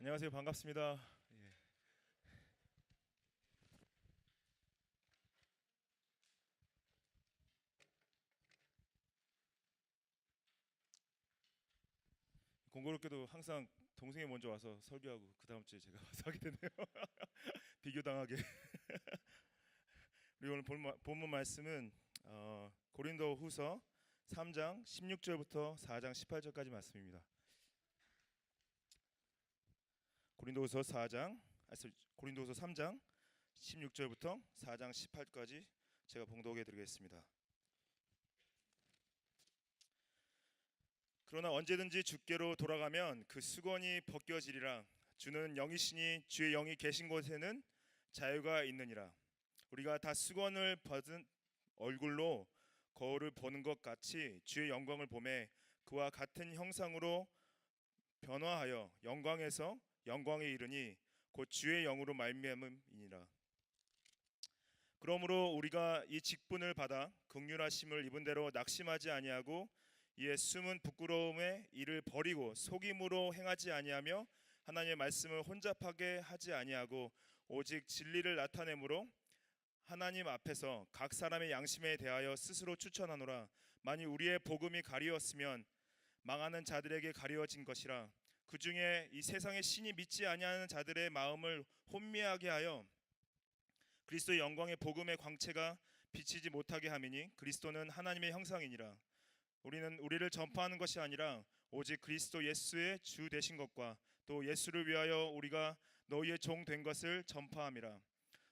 안녕하세요. 반갑습니다. 예. 공교롭게도 항상 동생이 먼저 와서 설교하고 그 다음 주에 제가 와서 하게 되네요. 비교당하게. 우리 오늘 본문 말씀은 고린도후서 3장 16절부터 4장 18절까지 말씀입니다. 고린도후서 3장 16절부터 4장 18절까지 제가 봉독해 드리겠습니다. 그러나 언제든지 주께로 돌아가면 그 수건이 벗겨지리라. 주는 영이시니 주의 영이 계신 곳에는 자유가 있느니라. 우리가 다 수건을 벗은 얼굴로 거울을 보는 것 같이 주의 영광을 보매 그와 같은 형상으로 변화하여 영광에서 영광에 이르니 곧 주의 영으로 말미암음이니라. 그러므로 우리가 이 직분을 받아 긍휼하심을 입은 대로 낙심하지 아니하고 이에 숨은 부끄러움에 이를 버리고 속임으로 행하지 아니하며 하나님의 말씀을 혼잡하게 하지 아니하고 오직 진리를 나타내므로 하나님 앞에서 각 사람의 양심에 대하여 스스로 추천하노라. 만일 우리의 복음이 가리웠으면 망하는 자들에게 가리워진 것이라. 그 중에 이 세상의 신이 믿지 아니하는 자들의 마음을 혼미하게 하여 그리스도의 영광의 복음의 광채가 비치지 못하게 함이니 그리스도는 하나님의 형상이니라. 우리는 우리를 전파하는 것이 아니라 오직 그리스도 예수의 주 되신 것과 또 예수를 위하여 우리가 너희의 종 된 것을 전파함이라.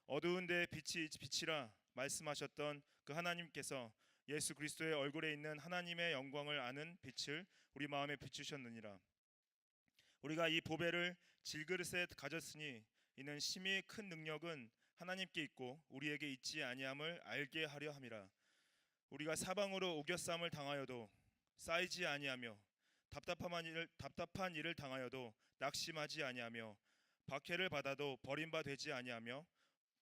어두운 데 빛이 빛이라 말씀하셨던 그 하나님께서 예수 그리스도의 얼굴에 있는 하나님의 영광을 아는 빛을 우리 마음에 비추셨느니라. 우리가 이 보배를 질그릇에 가졌으니 이는 심히 큰 능력은 하나님께 있고 우리에게 있지 아니함을 알게 하려 함이라. 우리가 사방으로 우겨쌈을 당하여도 쌓이지 아니하며 답답한 일을 당하여도 낙심하지 아니하며 박해를 받아도 버림바 되지 아니하며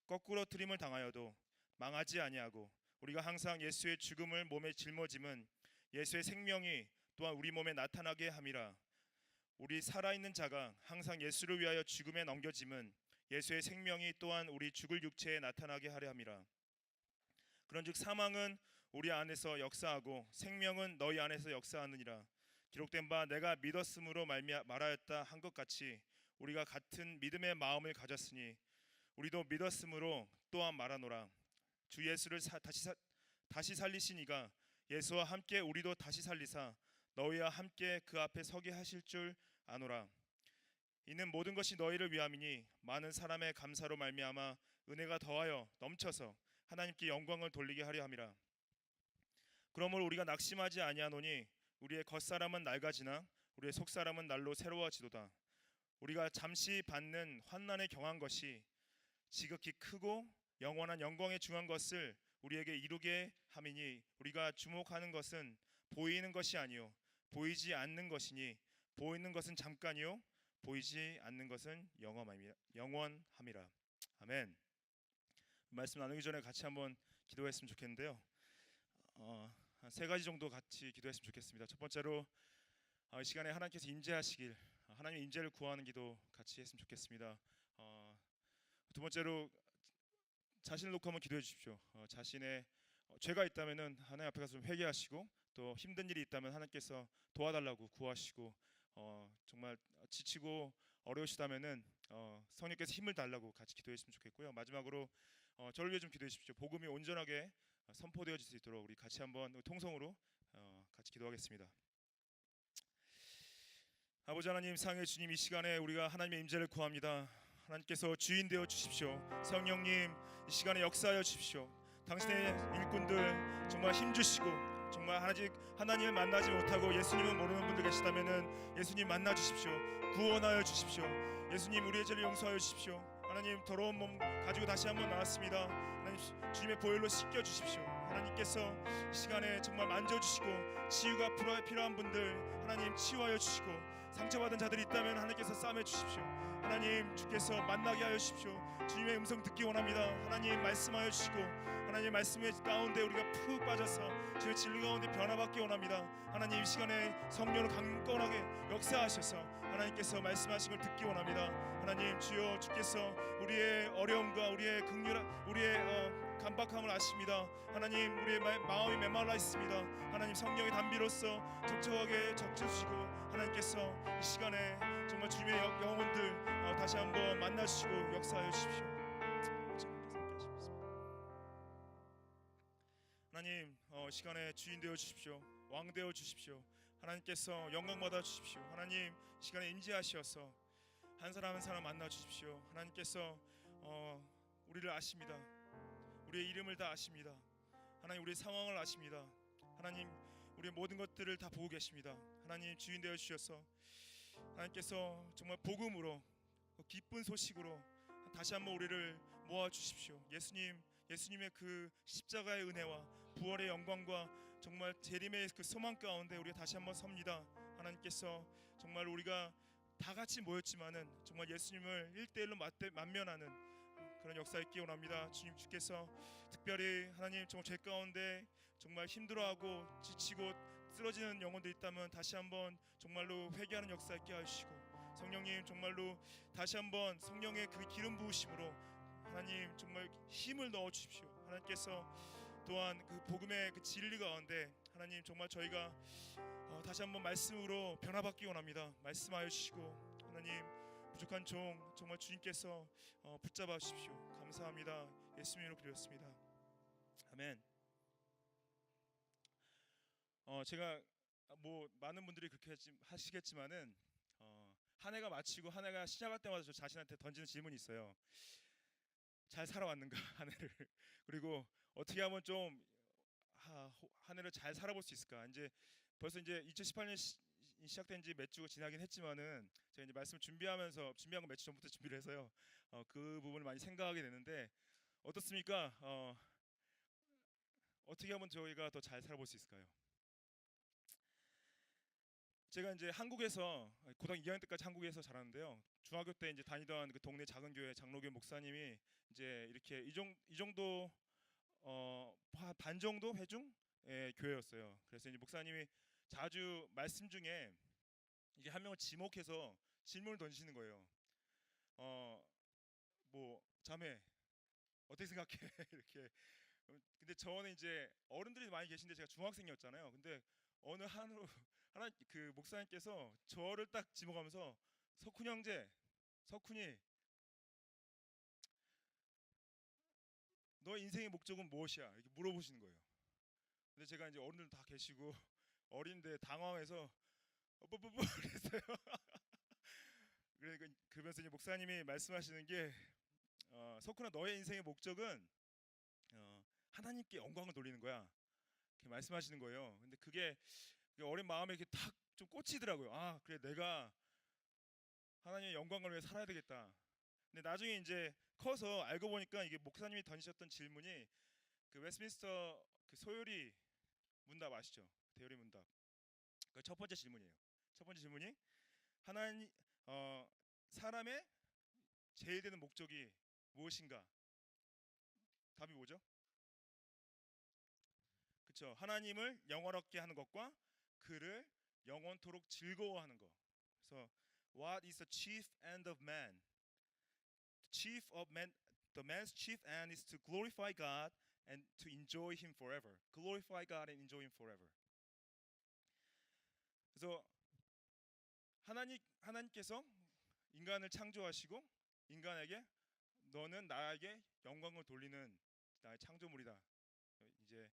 거꾸로 트림을 당하여도 망하지 아니하고 우리가 항상 예수의 죽음을 몸에 짊어짐은 예수의 생명이 또한 우리 몸에 나타나게 함이라. 우리 살아있는 자가 항상 예수를 위하여 죽음에 넘겨짐은 예수의 생명이 또한 우리 죽을 육체에 나타나게 하려 함이라. 그런즉 사망은 우리 안에서 역사하고 생명은 너희 안에서 역사하느니라. 기록된 바 내가 믿었으므로 말하였다 한 것 같이 우리가 같은 믿음의 마음을 가졌으니 우리도 믿었으므로 또한 말하노라. 주 예수를 다시 살리시니가 예수와 함께 우리도 다시 살리사 너희와 함께 그 앞에 서게 하실 줄 아노라. 이는 모든 것이 너희를 위함이니 많은 사람의 감사로 말미암아 은혜가 더하여 넘쳐서 하나님께 영광을 돌리게 하려 함이라. 그러므로 우리가 낙심하지 아니하노니 우리의 겉사람은 낡아지나 우리의 속사람은 날로 새로워지도다. 우리가 잠시 받는 환난에 경한 것이 지극히 크고 영원한 영광에 중한 것을 우리에게 이루게 함이니 우리가 주목하는 것은 보이는 것이 아니요 보이지 않는 것이니 보이는 것은 잠깐이요 보이지 않는 것은 영원함이라. 아멘. 말씀 나누기 전에 같이 한번 기도했으면 좋겠는데요. 한 세 가지 정도 같이 기도했으면 좋겠습니다. 첫 번째로 이 시간에 하나님께서 임재하시길, 하나님의 임재를 구하는 기도 같이 했으면 좋겠습니다. 두 번째로 자신을 놓고 한번 기도해 주십시오. 자신의 죄가 있다면은 하나님 앞에 가서 좀 회개하시고 또 힘든 일이 있다면 하나님께서 도와달라고 구하시고 정말 지치고 어려우시다면은 성령께서 힘을 달라고 같이 기도해 주시면 좋겠고요. 마지막으로 저를 위해 좀 기도해 주십시오. 복음이 온전하게 선포되어질 수 있도록 우리 같이 한번 통성으로 같이 기도하겠습니다. 아버지 하나님, 사랑의 주님, 이 시간에 우리가 하나님의 임재를 구합니다. 하나님께서 주인 되어 주십시오. 성령님, 이 시간에 역사하여 주십시오. 당신의 일꾼들 정말 힘주시고 정말 아직 하나님을 만나지 못하고 예수님을 모르는 분들 계시다면은 예수님 만나 주십시오. 구원하여 주십시오. 예수님, 우리의 죄를 용서하여 주십시오. 하나님, 더러운 몸 가지고 다시 한번 나왔습니다. 하나님, 주님의 보혈로 씻겨 주십시오. 하나님께서 이 시간에 정말 만져주시고 치유가 필요한 분들 하나님 치유하여 주시고 상처받은 자들이 있다면 하나님께서 싸매 주십시오. 하나님 주께서 만나게 하여 주십시오. 주님의 음성 듣기 원합니다. 하나님 말씀하여 주시고 하나님 말씀의 가운데 우리가 푹 빠져서 주의 진리 가운데 변화받기 원합니다. 하나님 이 시간에 성령을 강건하게 역사하셔서 하나님께서 말씀하신 걸 듣기 원합니다. 하나님 주여 주께서 우리의 어려움과 우리의 간박함을 아십니다. 하나님 우리의 마음이 메말라 있습니다. 하나님 성령의 단비로서 촉촉하게 적셔주시고 하나님께서 이 시간에 정말 주님의 영혼들 다시 한번 만나주시고 역사하여 주십시오. 하나님 시간에 주인 되어 주십시오. 왕 되어 주십시오. 하나님께서 영광 받아 주십시오. 하나님 시간에 임재하셔서 한 사람 한 사람 만나 주십시오. 하나님께서 우리를 아십니다. 우리의 이름을 다 아십니다. 하나님 우리의 상황을 아십니다. 하나님 우리의 모든 것들을 다 보고 계십니다. 하나님 주인 되어 주셔서 하나님께서 정말 복음으로 기쁜 소식으로 다시 한번 우리를 모아 주십시오. 예수님의 그 십자가의 은혜와 부활의 영광과 정말 재림의 그 소망 가운데 우리가 다시 한번 섭니다. 하나님께서 정말 우리가 다 같이 모였지만은 정말 예수님을 1대1로 만면하는 그런 역사 있기 원합니다. 주께서 특별히 하나님 정말 죄 가운데 정말 힘들어하고 지치고 쓰러지는 영혼들 있다면 다시 한번 정말로 회개하는 역사 있게 하시고 성령님 정말로 다시 한번 성령의 그 기름 부으심으로 하나님 정말 힘을 넣어 주십시오. 하나님께서 또한 그 복음의 그 진리 가운데 하나님 정말 저희가 다시 한번 말씀으로 변화받기 원합니다. 말씀하여 주시고 하나님 부족한 종 정말 주님께서 붙잡아 주십시오. 감사합니다. 예수님 이름으로 기도했습니다. 아멘. 제가 뭐 많은 분들이 그렇게 하시겠지만은 한 해가 마치고 한 해가 시작할 때마다 저 자신한테 던지는 질문이 있어요. 잘 살아왔는가 한 해를 그리고 어떻게 하면 좀 한 해를 잘 살아볼 수 있을까. 이제 벌써 이제 2018년 시작된 지 몇 주가 지나긴 했지만은 제가 이제 말씀 준비한 거 며칠 전부터 준비를 해서요. 그 부분을 많이 생각하게 되는데 어떻습니까? 어떻게 하면 저희가 더 잘 살아볼 수 있을까요? 제가 이제 한국에서 고등학교 2학년 때까지 한국에서 자랐는데요. 중학교 때 이제 다니던 그 동네 작은 교회 장로교 목사님이 이제 이렇게 이 정도 반 정도 회중 교회였어요. 그래서 이제 목사님이 자주 말씀 중에 이게 한 명을 지목해서 질문을 던지시는 거예요. 뭐 자매 어떻게 생각해? 이렇게. 근데 저는 이제 어른들이 많이 계신데 제가 중학생이었잖아요. 근데 어느 하나 그 목사님께서 저를 딱 지목하면서 석훈 형제, 석훈이 너 인생의 목적은 무엇이야? 이렇게 물어보시는 거예요. 근데 제가 이제 어른들 다 계시고 어린데 당황해서 뽀뽀뽀 그랬어요. 그러면서 이제 목사님이 말씀하시는 게 석훈아 너의 인생의 목적은 하나님께 영광을 돌리는 거야. 이렇게 말씀하시는 거예요. 근데 그게 어린 마음에 이렇게 탁 좀 꽂히더라고요. 아 그래 내가 하나님의 영광을 위해 살아야 되겠다. 근데 나중에 이제 커서 알고 보니까 이게 목사님이 던지셨던 질문이 그 웨스트민스터 그 소요리 문답 아시죠? 대요리 문답. 그 첫 번째 질문이에요. 첫 번째 질문이 하나님 사람의 제일 되는 목적이 무엇인가? 답이 뭐죠? 그렇죠. 하나님을 영원롭게 하는 것과 그를 영원토록 즐거워하는 것. 그래서 What is the chief end of man? The man's chief end is to glorify God and to enjoy Him forever. Glorify God and enjoy Him forever. 그래서 하나님께서 인간을 창조하시고 인간에게 너는 나에게 영광을 돌리는 나의 창조물이다. 이제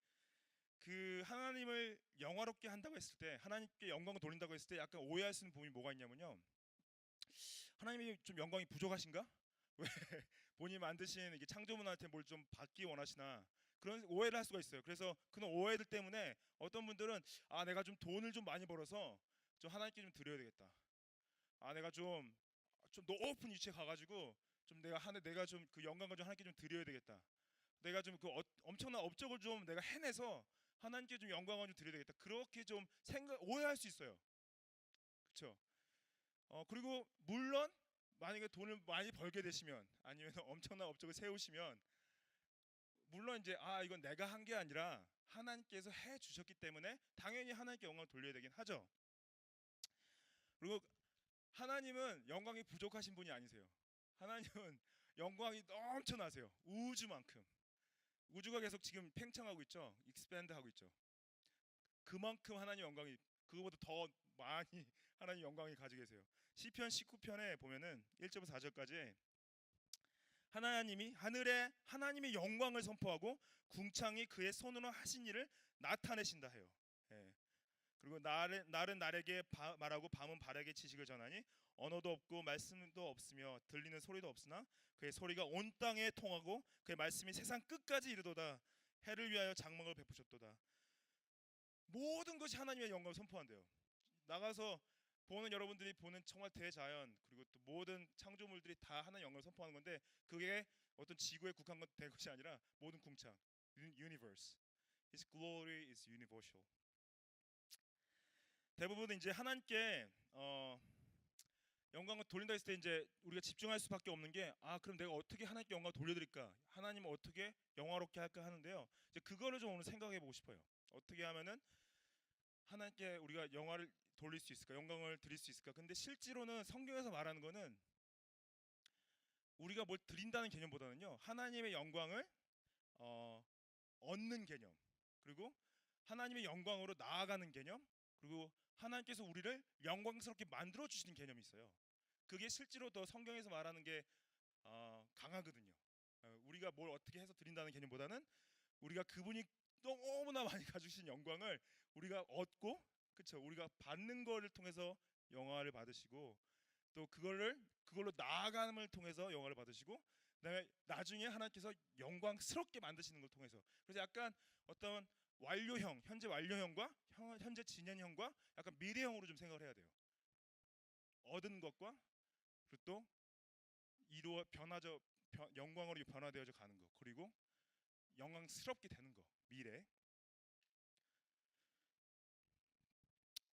그 하나님을 영화롭게 한다고 했을 때 하나님께 영광을 돌린다고 했을 때 약간 오해할 수 있는 부분이 뭐가 있냐면요. 하나님이 좀 영광이 부족하신가? 왜 본인이 만드신 이게 창조물한테 뭘 좀 받기 원하시나 그런 오해를 할 수가 있어요. 그래서 그런 오해들 때문에 어떤 분들은 내가 좀 돈을 좀 많이 벌어서 좀 하나님께 좀 드려야 되겠다. 내가 좀 높은 위치에 가가지고 좀 내가 좀 그 영광을 좀 하나님께 좀 드려야 되겠다. 내가 좀 그 엄청난 업적을 좀 내가 해내서 하나님께 좀 영광을 좀 드려야 되겠다. 그렇게 좀 오해할 수 있어요. 그렇죠? 그리고 물론 만약에 돈을 많이 벌게 되시면 아니면 엄청난 업적을 세우시면 물론 이제 이건 내가 한 게 아니라 하나님께서 해 주셨기 때문에 당연히 하나님께 영광을 돌려야 되긴 하죠. 그리고 하나님은 영광이 부족하신 분이 아니세요. 하나님은 영광이 넘쳐나세요. 우주만큼. 우주가 계속 지금 팽창하고 있죠. 익스팬드 하고 있죠. 그만큼 하나님 영광이 그거보다 더 많이 하나님 영광이 가지고 계세요. 시편 19편에 보면은 1절부터 4절까지 하나님이 하늘에 하나님의 영광을 선포하고 궁창이 그의 손으로 하신 일을 나타내신다 해요. 예. 그리고 날은 날에게 말하고 밤은 발에게 지식을 전하니 언어도 없고 말씀도 없으며 들리는 소리도 없으나 그의 소리가 온 땅에 통하고 그의 말씀이 세상 끝까지 이르도다. 해를 위하여 장막을 베푸셨도다. 모든 것이 하나님의 영광을 선포한대요. 나가서 보는 여러분들이 보는 정말 대자연 그리고 또 모든 창조물들이 다 하나님의 영광을 선포하는 건데 그게 어떤 지구에 국한된 것이 아니라 모든 궁창, universe. His glory is universal. 대부분 이제 하나님께 영광을 돌린다 했을 때 이제 우리가 집중할 수밖에 없는 게 그럼 내가 어떻게 하나님께 영광을 돌려드릴까? 하나님을 어떻게 영화롭게 할까 하는데요. 이제 그거를 좀 오늘 생각해 보고 싶어요. 어떻게 하면은 하나님께 우리가 영화를 돌릴 수 있을까? 영광을 드릴 수 있을까? 근데 실제로는 성경에서 말하는 거는 우리가 뭘 드린다는 개념보다는요. 하나님의 영광을 얻는 개념. 그리고 하나님의 영광으로 나아가는 개념. 그리고 하나님께서 우리를 영광스럽게 만들어 주시는 개념이 있어요. 그게 실제로 더 성경에서 말하는 게 강하거든요. 우리가 뭘 어떻게 해서 드린다는 개념보다는 우리가 그분이 너무나 많이 가지신 영광을 우리가 얻고, 그렇죠? 우리가 받는 거를 통해서 영화를 받으시고, 또 그걸로 나아감을 통해서 영화를 받으시고, 그다음에 나중에 하나님께서 영광스럽게 만드시는 걸 통해서. 그래서 약간 어떤 완료형, 현재 완료형과 현재 진행형과 약간 미래형으로 좀 생각을 해야 돼요. 얻은 것과 그리고 또 영광으로 변화되어져 가는 거, 그리고 영광스럽게 되는 거, 미래.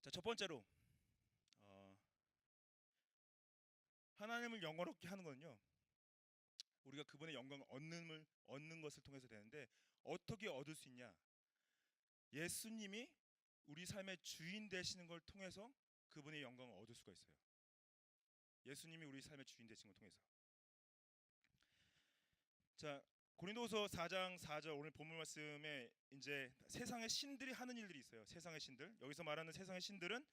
자, 첫 번째로 하나님을 영광롭게 하는 거는요. 우리가 그분의 영광을 얻는 것을 통해서 되는데 어떻게 얻을 수 있냐? 예수님이 우리 삶의 주인 되시는 걸 통해서 그분의 영광을 얻을 수가 있어요. 예수님이 우리 삶의 주인 되시는 걸 통해서. 자, 고린도후서 4장 4절 오늘 본문 말씀에 이제 세상의 신들이 하는 일들이 있어요. 세상의 신들. 여기서 말하는 세상의 신들은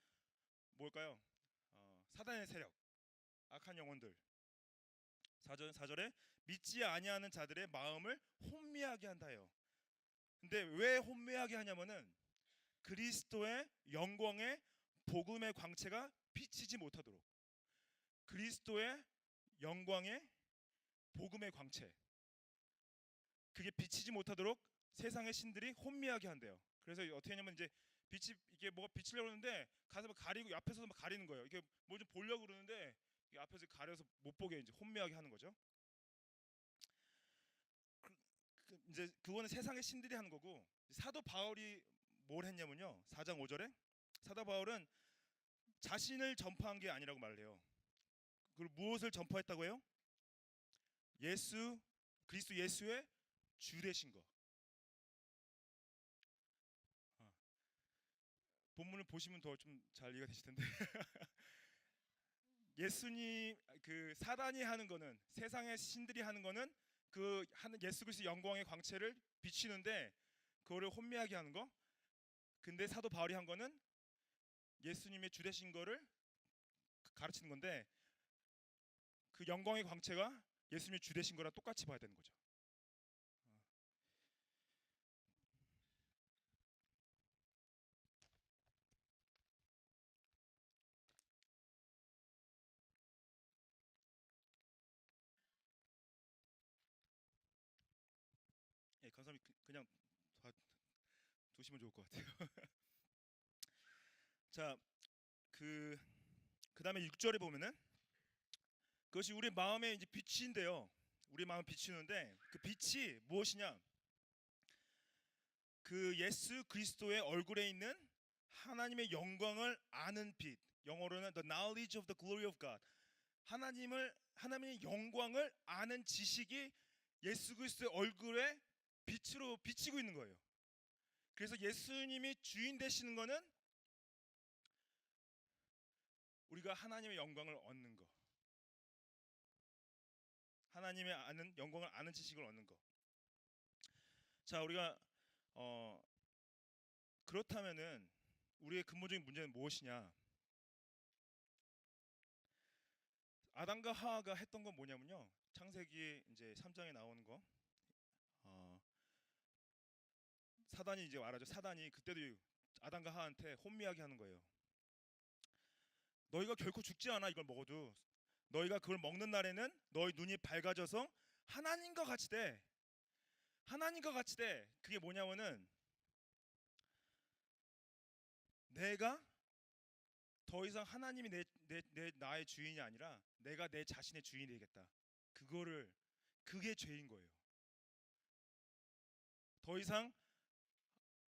뭘까요? 사단의 세력, 악한 영혼들. 4절에 믿지 아니하는 자들의 마음을 혼미하게 한다요. 근데 왜 혼미하게 하냐면은 그리스도의 영광의 복음의 광채가 비치지 못하도록. 그리스도의 영광의 복음의 광채, 그게 비치지 못하도록 세상의 신들이 혼미하게 한대요. 그래서 어떻게 하냐면 이제 이게 뭐가 비치려고 하는데 가서 막 가리고 앞에서 막 가리는 거예요. 이게 뭐 좀 보려고 그러는데 앞에서 가려서 못 보게 이제 혼미하게 하는 거죠. 이제 그거는 세상의 신들이 하는 거고, 사도 바울이 뭘 했냐면요. 4장 5절에 사도 바울은 자신을 전파한 게 아니라고 말을 해요. 그리고 무엇을 전파했다고 해요? 그리스도 예수의 주 되신 거. 본문을 보시면 더 좀 잘 이해가 되실 텐데 예수님 그 사단이 하는 거는, 세상의 신들이 하는 거는 그 하는 예수 그리스도 영광의 광채를 비치는데 그거를 혼미하게 하는 거. 근데 사도 바울이 한 거는 예수님의 주 되신 거를 가르치는 건데 그 영광의 광채가 예수님의 주 되신 거랑 똑같이 봐야 되는 거죠. 예, 감사합니다. 그냥 두시면 좋을 것 같아요. 자, 그다음에 6절에 보면은 그것이 우리 마음의 이제 빛인데요. 우리 마음 비추는데 그 빛이 무엇이냐? 그 예수 그리스도의 얼굴에 있는 하나님의 영광을 아는 빛, 영어로는 the knowledge of the glory of God. 하나님의 영광을 아는 지식이 예수 그리스도의 얼굴에 빛으로 비치고 있는 거예요. 그래서 예수님이 주인 되시는 거는 우리가 하나님의 영광을 얻는 거. 하나님의 영광을 아는 지식을 얻는 거. 자, 우리가 그렇다면은 우리의 근본적인 문제는 무엇이냐? 아담과 하와가 했던 건 뭐냐면요. 창세기 이제 3장에 나오는 거. 사단이 이제 말하죠. 사단이 그때도 아담과 하와한테 혼미하게 하는 거예요. 너희가 결코 죽지 않아. 이걸 먹어도 너희가 그걸 먹는 날에는 너희 눈이 밝아져서 하나님과 같이 돼. 하나님과 같이 돼. 그게 뭐냐면은 내가 더 이상 하나님이 나의 주인이 아니라 내가 내 자신의 주인이 되겠다. 그게 죄인 거예요. 더 이상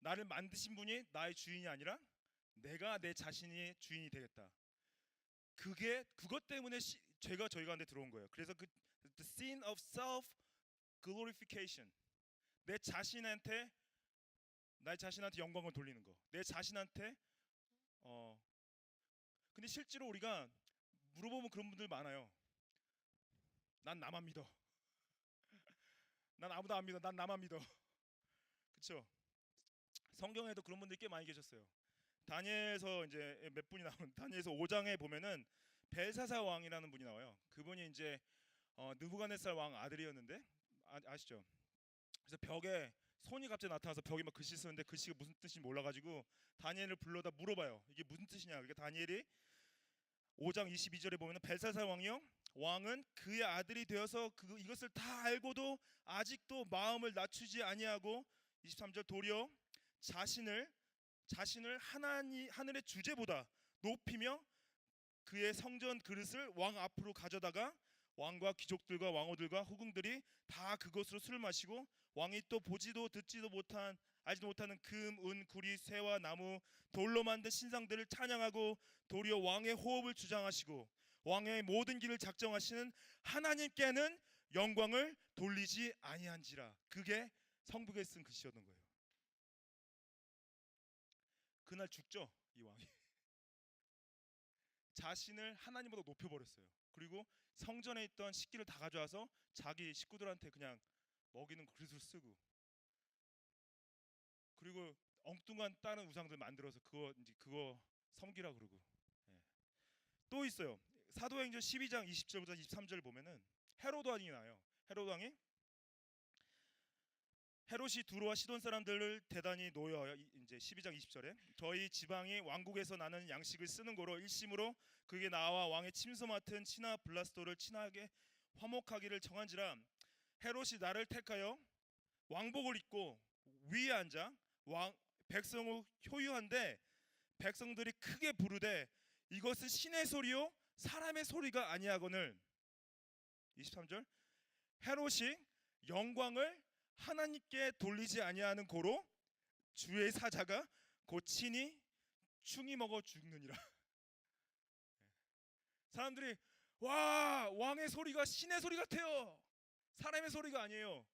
나를 만드신 분이 나의 주인이 아니라 내가 내 자신의 주인이 되겠다. 그것 때문에 죄가 저희 가운데 들어온 거예요. 그래서 the sin of self glorification. 내 자신한테 영광을 돌리는 거. 내 자신한테 근데 실제로 우리가 물어보면 그런 분들 많아요. 난 나만 믿어. 난 아무도 안 믿어. 난 나만 믿어. 그렇죠? 성경에도 그런 분들이 꽤 많이 계셨어요. 다니엘서 이제 몇 분이 나오는 다니엘서 5장에 보면은 벨사사 왕이라는 분이 나와요. 그분이 이제 느부갓네살 왕 아들이었는데 아시죠? 그래서 벽에 손이 갑자기 나타나서 벽에 막 글씨 쓰는데 글씨가 무슨 뜻인지 몰라가지고 다니엘을 불러다 물어봐요. 이게 무슨 뜻이냐? 그러니까 다니엘이 5장 22절에 보면은 벨사살 왕이요, 왕은 그의 아들이 되어서 이것을 다 알고도 아직도 마음을 낮추지 아니하고 23절 도리어 자신을 하늘의 주제보다 높이며 그의 성전 그릇을 왕 앞으로 가져다가 왕과 귀족들과 왕호들과 후궁들이 다 그것으로 술을 마시고 왕이 또 보지도 듣지도 못한 알지도 못하는 금, 은, 구리, 쇠와 나무, 돌로 만든 신상들을 찬양하고 도리어 왕의 호흡을 주장하시고 왕의 모든 길을 작정하시는 하나님께는 영광을 돌리지 아니한지라. 그게 성북에 쓴 글씨였던 거예요. 그날 죽죠, 이 왕이. 자신을 하나님보다 높여버렸어요. 그리고 성전에 있던 식기를 다 가져와서 자기 식구들한테 그냥 먹이는 그릇을 쓰고, 그리고 엉뚱한 다른 우상들 만들어서 그거 섬기라 그러고. 예. 또 있어요. 사도행전 12장 20절부터 23절 보면은 헤로도 왕이 나와요. 헤롯이 두로와 시돈 사람들을 대단히 노여하여 이제 12장 20절에 저희 지방이 왕국에서 나는 양식을 쓰는 거로 일심으로 그게 나와 왕의 침소 맡은 친하 블라스도를 친하게 화목하기를 청한지라. 헤롯이 나를 택하여 왕복을 입고 위에 앉아 백성을 효유한데 백성들이 크게 부르되 이것은 신의 소리요 사람의 소리가 아니하거늘. 23절 헤롯이 영광을 하나님께 돌리지 아니하는 고로 주의 사자가 곧 친히 충이 먹어 죽느니라. 사람들이 와, 왕의 소리가 신의 소리 같아요. 사람의 소리가 아니에요.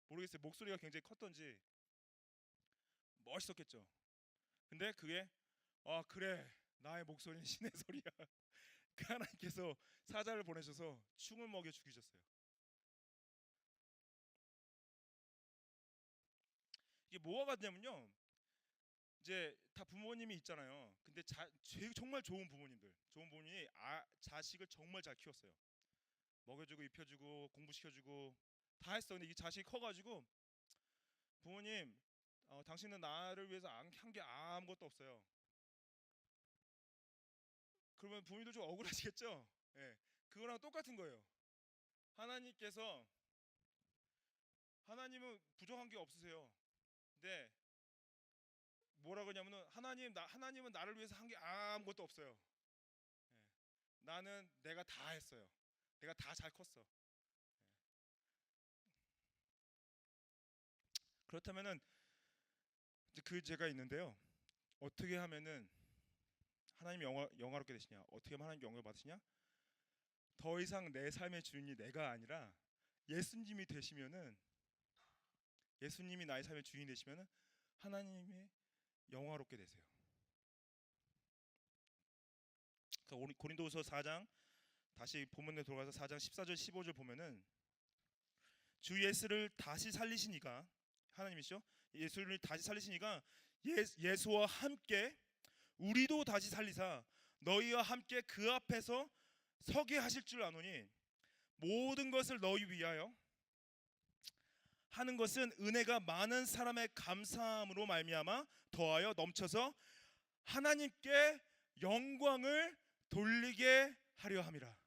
모르겠어요. 목소리가 굉장히 컸던지 멋있었겠죠. 근데 그게 그래, 나의 목소리는 신의 소리야. 그 하나님께서 사자를 보내셔서 충을 먹여 죽이셨어요. 이게 뭐가 같냐면요, 이제 다 부모님이 있잖아요. 근데 정말 좋은 부모님이 자식을 정말 잘 키웠어요. 먹여주고 입혀주고 공부시켜주고 다 했어. 근데 이 자식이 커가지고 부모님, 당신은 나를 위해서 한 게 아무것도 없어요. 그러면 부모님도 좀 억울하시겠죠? 예, 그거랑 똑같은 거예요. 하나님은 부족한 게 없으세요. 근데 뭐라 그러냐면은 하나님은 나를 위해서 한 게 아무것도 없어요. 예, 나는 내가 다 했어요. 내가 다 잘 컸어. 예. 그렇다면은 이제 그 죄가 있는데요. 어떻게 하면은 하나님 영화롭게 되시냐? 어떻게 하면 하나님 영광을 받으시냐? 더 이상 내 삶의 주인이 내가 아니라 예수님이 되시면은, 예수님이 나의 삶의 주인이 되시면은 하나님이 영화롭게 되세요. 그래서 고린도후서 4장, 다시 본문에 돌아가서 4장 14절 15절 보면은, 주 예수를 다시 살리시니까, 하나님이시죠? 예수를 다시 살리시니까 예수와 함께 우리도 다시 살리사 너희와 함께 그 앞에서 서게 하실 줄 아노니, 모든 것을 너희 위하여 하는 것은 은혜가 많은 사람의 감사함으로 말미암아 더하여 넘쳐서 하나님께 영광을 돌리게 하려 함이라.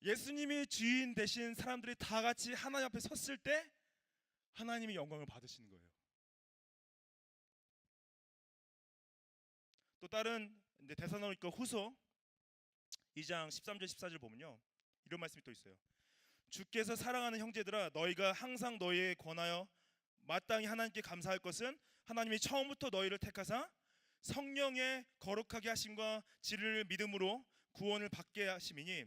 예수님이 주인 되신 사람들이 다 같이 하나님 앞에 섰을 때 하나님이 영광을 받으시는 거예요. 또 다른 데살로니가 후서 2장 13절 14절 보면요, 이런 말씀이 또 있어요. 주께서 사랑하는 형제들아, 너희가 항상 너희에 권하여 마땅히 하나님께 감사할 것은 하나님이 처음부터 너희를 택하사 성령의 거룩하게 하심과 진리를 믿음으로 구원을 받게 하심이니,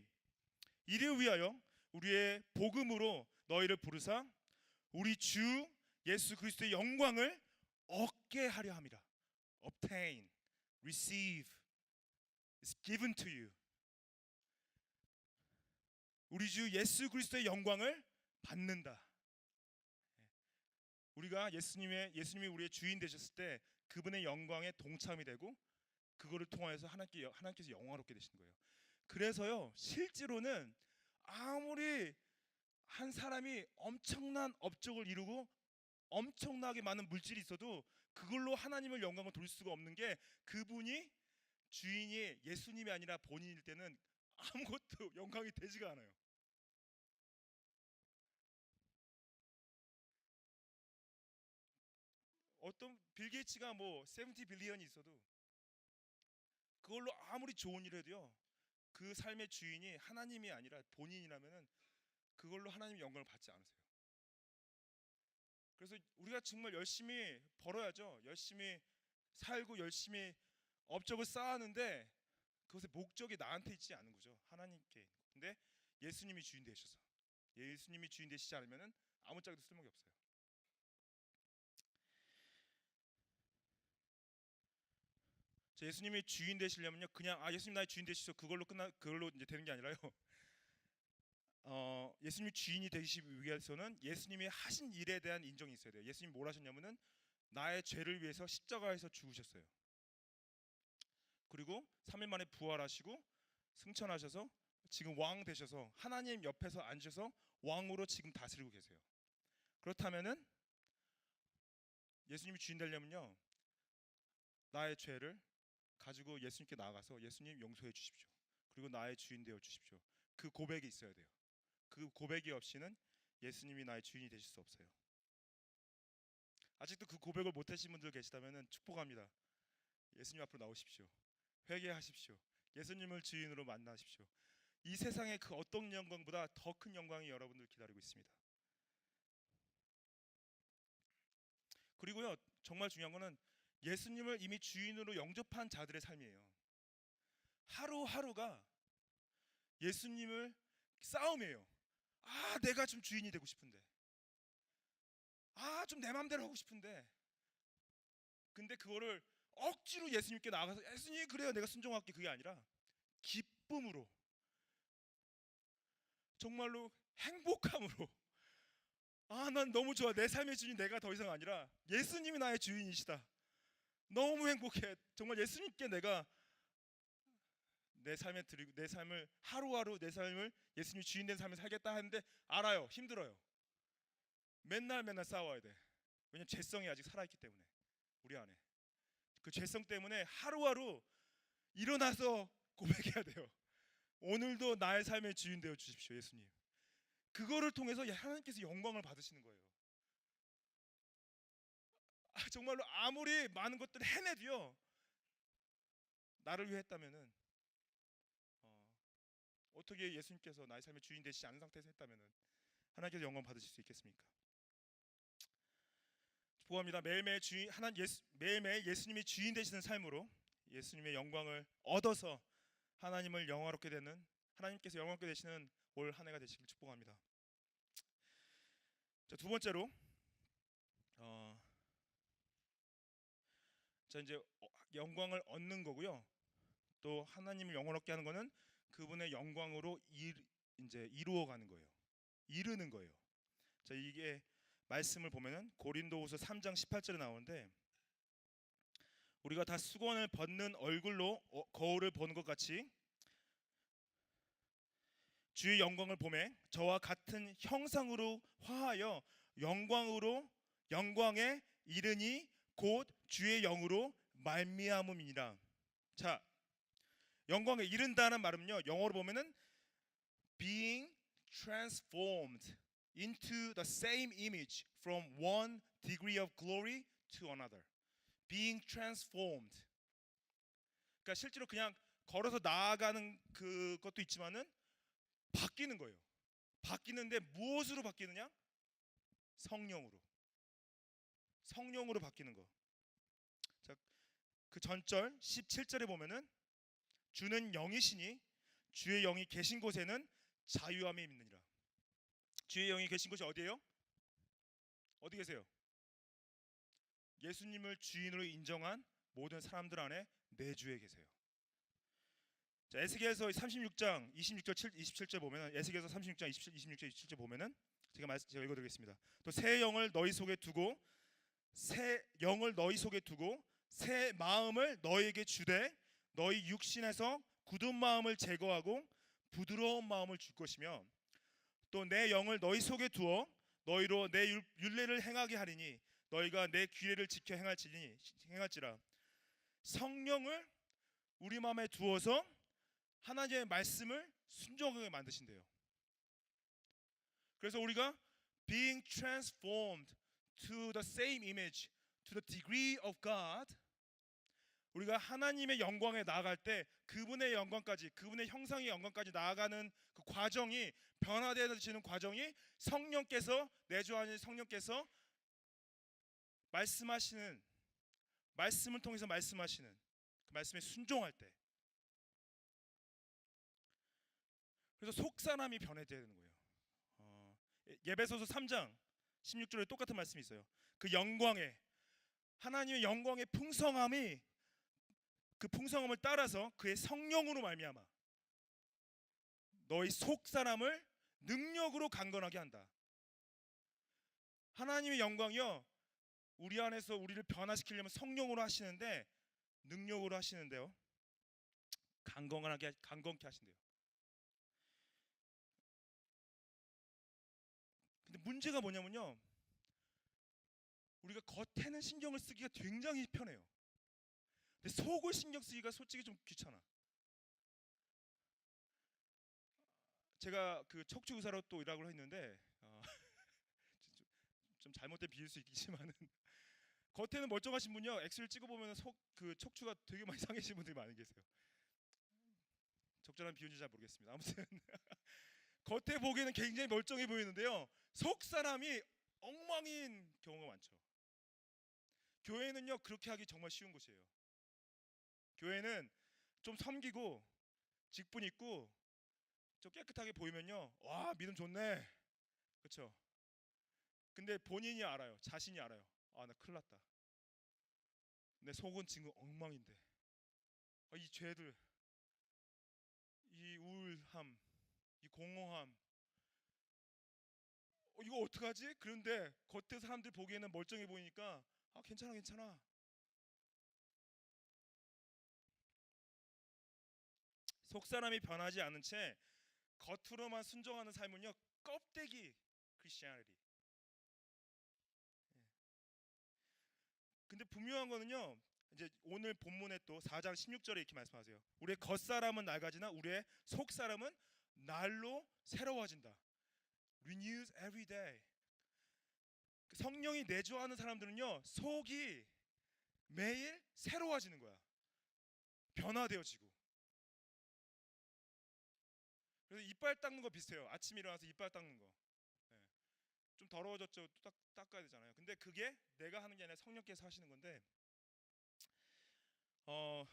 이를 위하여 우리의 복음으로 너희를 부르사 우리 주 예수 그리스도의 영광을 얻게 하려 함이라. Obtain, receive, is given to you. 우리 주 예수 그리스도의 영광을 받는다. 우리가 예수님이 우리의 주인 되셨을 때 그분의 영광에 동참이 되고, 그거를 통해서 하나님께서 영화롭게 되시는 거예요. 그래서요, 실제로는 아무리 한 사람이 엄청난 업적을 이루고 엄청나게 많은 물질이 있어도 그걸로 하나님을 영광을 돌릴 수가 없는 게, 그분이 주인이 예수님이 아니라 본인일 때는 아무것도 영광이 되지가 않아요. 어떤 빌 게이츠가 뭐 70 빌리언이 있어도 그걸로 아무리 좋은 일을 해도요, 그 삶의 주인이 하나님이 아니라 본인이라면은 그걸로 하나님의 영광을 받지 않으세요. 그래서 우리가 정말 열심히 벌어야죠. 열심히 살고 열심히 업적을 쌓았는데 그것의 목적이 나한테 있지 않은 거죠. 하나님께. 근데 예수님이 주인 되셔서, 예수님이 주인 되시지 않으면은 아무짝에도 쓸모가 없어요. 예수님이 주인 되시려면요, 그냥 예수님 나의 주인 되시죠, 그걸로 이제 되는 게 아니라요. 예수님이 주인이 되시기 위해서는 예수님이 하신 일에 대한 인정이 있어야 돼요. 예수님이 뭘 하셨냐면은 나의 죄를 위해서 십자가에서 죽으셨어요. 그리고 3일 만에 부활하시고 승천하셔서 지금 왕 되셔서 하나님 옆에서 앉으셔서 왕으로 지금 다스리고 계세요. 그렇다면은 예수님이 주인 되려면요, 나의 죄를 가지고 예수님께 나아가서 예수님 용서해 주십시오, 그리고 나의 주인 되어 주십시오, 그 고백이 있어야 돼요. 그 고백이 없이는 예수님이 나의 주인이 되실 수 없어요. 아직도 그 고백을 못 하신 분들 계시다면 축복합니다. 예수님 앞으로 나오십시오. 회개하십시오. 예수님을 주인으로 만나십시오. 이 세상의 그 어떤 영광보다 더 큰 영광이 여러분들 기다리고 있습니다. 그리고요, 정말 중요한 거는 예수님을 이미 주인으로 영접한 자들의 삶이에요. 하루하루가 예수님을 싸움이에요. 내가 좀 주인이 되고 싶은데, 좀 내 맘대로 하고 싶은데, 근데 그거를 억지로 예수님께 나가서 예수님 그래요 내가 순종할게, 그게 아니라 기쁨으로, 정말로 행복함으로, 난 너무 좋아, 내 삶의 주인 내가 더 이상 아니라 예수님이 나의 주인이시다, 너무 행복해, 정말 예수님께 내가 내 삶을 하루하루 내 삶을 예수님 주인 된 삶을 살겠다 하는데, 알아요, 힘들어요. 맨날 싸워야 돼. 왜냐면 죄성이 아직 살아있기 때문에, 우리 안에 그 죄성 때문에 하루하루 일어나서 고백해야 돼요. 오늘도 나의 삶의 주인 되어 주십시오, 예수님. 그거를 통해서 하나님께서 영광을 받으시는 거예요. 정말로 아무리 많은 것들을 해내도요, 나를 위해 했다면은 어떻게 예수님께서 나의 삶의 주인 되시지 않은 상태에서 했다면은 하나님께서 영광 받으실 수 있겠습니까? 축복합니다. 매일매일 매일매일 예수님이 주인 되시는 삶으로 예수님의 영광을 얻어서 하나님을 영화롭게 되는, 하나님께서 영화롭게 되시는 올 한 해가 되시길 축복합니다. 자, 두 번째로 자 이제 영광을 얻는 거고요. 또 하나님을 영화롭게 하는 거는 그분의 영광으로 이제 이루어가는 거예요. 이루는 거예요. 자, 이게 말씀을 보면은 고린도후서 3장 18절에 나오는데, 우리가 다 수건을 벗는 얼굴로 거울을 보는 것 같이 주의 영광을 보매 저와 같은 형상으로 화하여 영광에 이르니 곧 주의 영으로 말미암음이니라. 자, 영광에 이른다는 말은요, 영어로 보면은 being transformed into the same image from one degree of glory to another. being transformed. 그러니까 실제로 그냥 걸어서 나아가는 그것도 있지만은 바뀌는 거예요. 바뀌는데 무엇으로 바뀌느냐? 성령으로 바뀌는 거. 자, 그 전절 17절에 보면은 주는 영이시니 주의 영이 계신 곳에는 자유함이 있느니라. 주의 영이 계신 곳이 어디예요? 어디 계세요? 예수님을 주인으로 인정한 모든 사람들 안에 내주에 계세요. 자, 에스겔서 36장 26절 27절 보면은, 에스겔서 36장 26절 27절 보면은 제가 읽어드리겠습니다. 또 새 영을 너희 속에 두고 새 마음을 너희에게 주되 너희 육신에서 굳은 마음을 제거하고 부드러운 마음을 줄 것이며, 또 내 영을 너희 속에 두어 너희로 내 율례를 행하게 하리니 너희가 내 규례를 지켜 행할지라. 성령을 우리 마음에 두어서 하나님의 말씀을 순종하게 만드신대요. 그래서 우리가 being transformed to the same image, to the degree of God, 우리가 하나님의 영광에 나아갈 때 그분의 영광까지, 그분의 형상의 영광까지 나아가는 그 과정이, 변화되어지는 과정이 성령께서, 내주 안에 성령께서 말씀하시는, 말씀을 통해서 말씀하시는 그 말씀에 순종할 때, 그래서 속사람이 변해져야 되는 거예요. 예배소서 3장 16절에 똑같은 말씀이 있어요. 그 영광에, 하나님의 영광의 풍성함이, 그 풍성함을 따라서 그의 성령으로 말미암아 너희 속사람을 능력으로 강건하게 한다. 하나님의 영광이요, 우리 안에서 우리를 변화시키려면 성령으로 하시는데, 능력으로 하시는데요, 강건케 하신대요. 근데 문제가 뭐냐면요, 우리가 겉에는 신경을 쓰기가 굉장히 편해요. 근데 속을 신경 쓰기가 솔직히 좀 귀찮아. 제가 그 척추 의사로 또 일하고 했는데 좀 잘못된 비유일 수 있지만은 겉에는 멀쩡하신 분이요, 엑스를 찍어보면 그 척추가 되게 많이 상해진 분들이 많이 계세요. 적절한 비유인지 잘 모르겠습니다. 아무튼 겉에 보기에는 굉장히 멀쩡해 보이는데요, 속 사람이 엉망인 경우가 많죠. 교회는요, 그렇게 하기 정말 쉬운 곳이에요. 교회는 좀 섬기고 직분 있고 좀 깨끗하게 보이면요, 와, 믿음 좋네, 그렇죠? 근데 본인이 알아요, 자신이 알아요. 아, 나 큰일 났다. 내 속은 지금 엉망인데, 이 죄들, 이 우울함, 이 공허함, 이거 어떡하지? 그런데 겉에 사람들 보기에는 멀쩡해 보이니까 괜찮아. 속사람이 변하지 않은 채 겉으로만 순종하는 삶은요, 껍데기 크리스티아니티. 근데 분명한 거는요, 이제 오늘 본문에 또 4장 16절에 이렇게 말씀하세요. 우리의 겉사람은 낡아지나 우리의 속사람은 날로 새로워진다. Renewed every day. 성령이 내주하는 사람들은요, 속이 매일 새로워지는 거야. 변화되어지고. 그래서 이빨 닦는 거 비슷해요. 아침에 일어나서 이빨 닦는 거. 좀 더러워졌죠. 또 닦아야 되잖아요. 근데 그게 내가 하는 게 아니라 성령께서 하시는 건데 어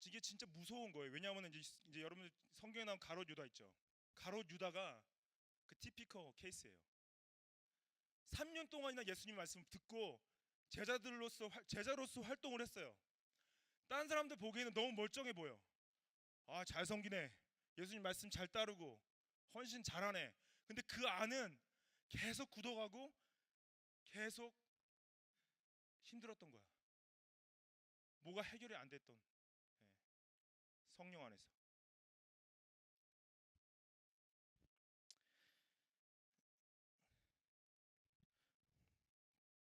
이게 진짜 무서운 거예요. 왜냐하면 이제 여러분들 성경에 나온 가롯 유다 있죠. 가롯 유다가 그 티피커 케이스예요. 3년 동안이나 예수님 말씀 듣고 제자로서 활동을 했어요. 다른 사람들 보기에는 너무 멀쩡해 보여. 아, 잘 섬기네. 예수님 말씀 잘 따르고 헌신 잘하네. 근데 그 안은 계속 굳어가고 계속 힘들었던 거야. 뭐가 해결이 안 됐던. 예, 성령 안에서.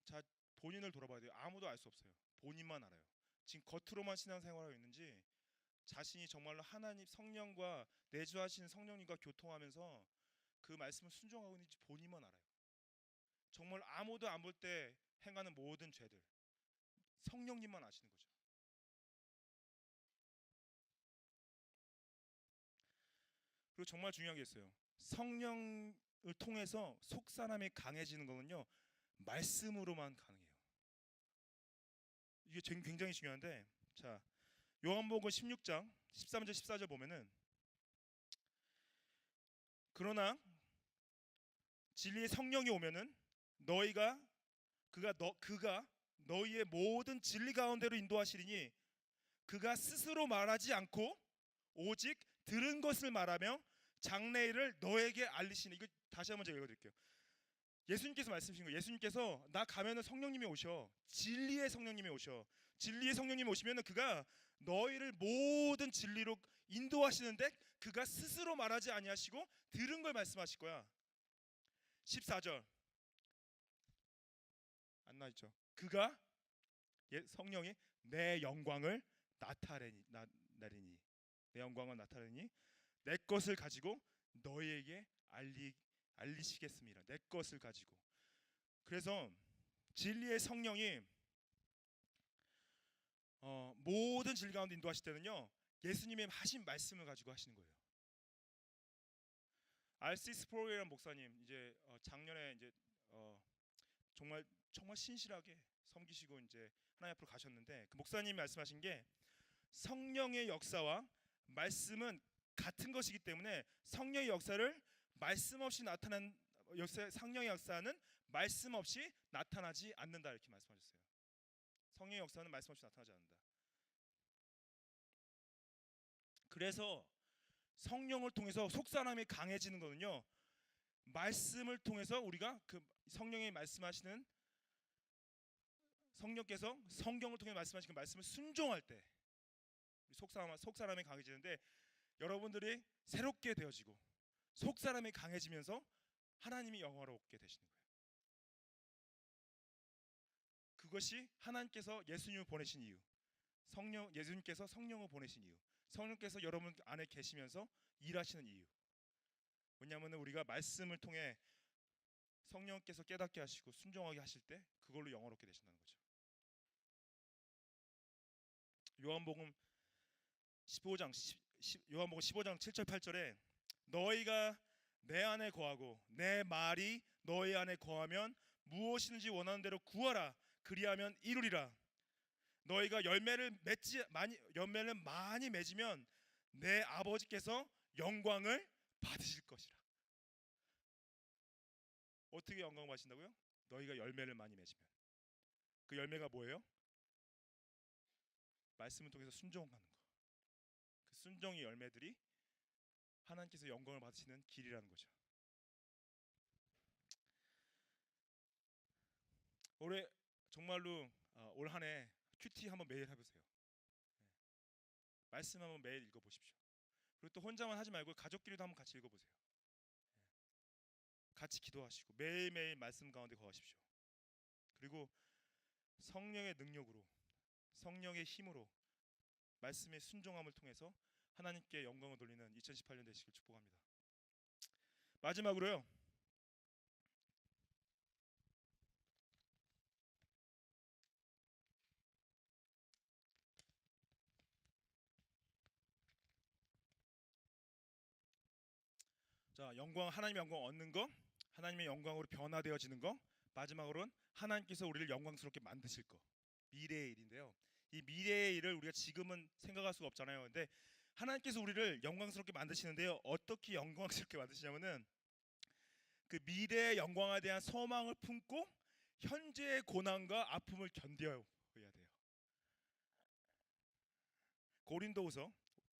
자, 본인을 돌아봐야 돼요. 아무도 알 수 없어요. 본인만 알아요. 지금 겉으로만 신앙생활하고 있는지 자신이 정말로 하나님 성령과 내주하신 성령님과 교통하면서 그 말씀을 순종하고 있는지 본인만 알아요. 정말 아무도 안 볼 때 행하는 모든 죄들 성령님만 아시는 거죠. 그리고 정말 중요한 게 있어요. 성령을 통해서 속 사람이 강해지는 거는요, 말씀으로만 가능해요. 이게 굉장히 중요한데, 자, 요한복음 16장 13절 14절 보면은, 그러나 진리의 성령이 오면은 그가 너희의 모든 진리 가운데로 인도하시리니 그가 스스로 말하지 않고 오직 들은 것을 말하며 장래일을 너에게 알리시니. 이거 다시 한번 제가 읽어드릴게요. 예수님께서 말씀하신 거예요. 예수님께서 나 가면은 성령님이 오셔. 진리의 성령님이 오셔. 진리의 성령님이 오시면은 그가 너희를 모든 진리로 인도하시는데 그가 스스로 말하지 아니하시고 들은 걸 말씀하실 거야. 14절 안 나있죠. 그가 성령이 내 영광을 나타내니 내 영광을 나타내니 내 것을 가지고 너희에게 알리시겠습니다. 내 것을 가지고. 그래서 진리의 성령이 모든 진리 가운데 인도하실 때는요, 예수님의 하신 말씀을 가지고 하시는 거예요. R.C. 스프로이라는 목사님 이제 작년에 이제 정말 신실하게 섬기시고 이제 하나님 앞으로 가셨는데, 그 목사님이 말씀하신 게 성령의 역사와 말씀은 같은 것이기 때문에 성령의 역사를 말씀 없이 나타난 성령의 역사는 말씀 없이 나타나지 않는다, 이렇게 말씀하셨어요. 성령의 역사는 말씀 없이 나타나지 않는다. 그래서 성령을 통해서 속사람이 강해지는 거는요, 말씀을 통해서 우리가 그 성령이 말씀하시는 성령께서 성경을 통해 말씀하시는 그 말씀을 순종할 때 속사람이 강해지는데, 여러분들이 새롭게 되어지고 속사람이 강해지면서 하나님이 영화롭게 되시는 거예요. 그것이 하나님께서 예수님을 보내신 이유, 예수님께서 성령을 보내신 이유, 성령께서 여러분 안에 계시면서 일하시는 이유. 왜냐하면 우리가 말씀을 통해 성령께서 깨닫게 하시고 순종하게 하실 때 그걸로 영화롭게 되신다는 거죠. 요한복음 15장 7절 8절에 너희가 내 안에 거하고 내 말이 너희 안에 거하면 무엇이든지 원하는 대로 구하라. 그리하면 이루리라. 너희가 열매를 많이 맺으면 내 아버지께서 영광을 받으실 것이라. 어떻게 영광 받으신다고요? 너희가 열매를 많이 맺으면. 그 열매가 뭐예요? 말씀을 통해서 순종하는 거. 그 순종의 열매들이 하나님께서 영광을 받으시는 길이라는 거죠. 올해 정말로 올 한 해 큐티 한번 매일 해보세요. 말씀 한번 매일 읽어보십시오. 그리고 또 혼자만 하지 말고 가족끼리도 한번 같이 읽어보세요. 같이 기도하시고 매일매일 말씀 가운데 거하십시오. 그리고 성령의 능력으로, 성령의 힘으로 말씀의 순종함을 통해서 하나님께 영광을 돌리는 2018년 되시길 축복합니다. 마지막으로요, 자, 하나님의 영광 얻는 거, 하나님의 영광으로 변화되어지는 거, 마지막으로는 하나님께서 우리를 영광스럽게 만드실 거. 미래의 일인데요. 이 미래의 일을 우리가 지금은 생각할 수가 없잖아요. 근데 하나님께서 우리를 영광스럽게 만드시는데요. 어떻게 영광스럽게 만드시냐면은 그 미래의 영광에 대한 소망을 품고 현재의 고난과 아픔을 견뎌야 돼요. 고린도후서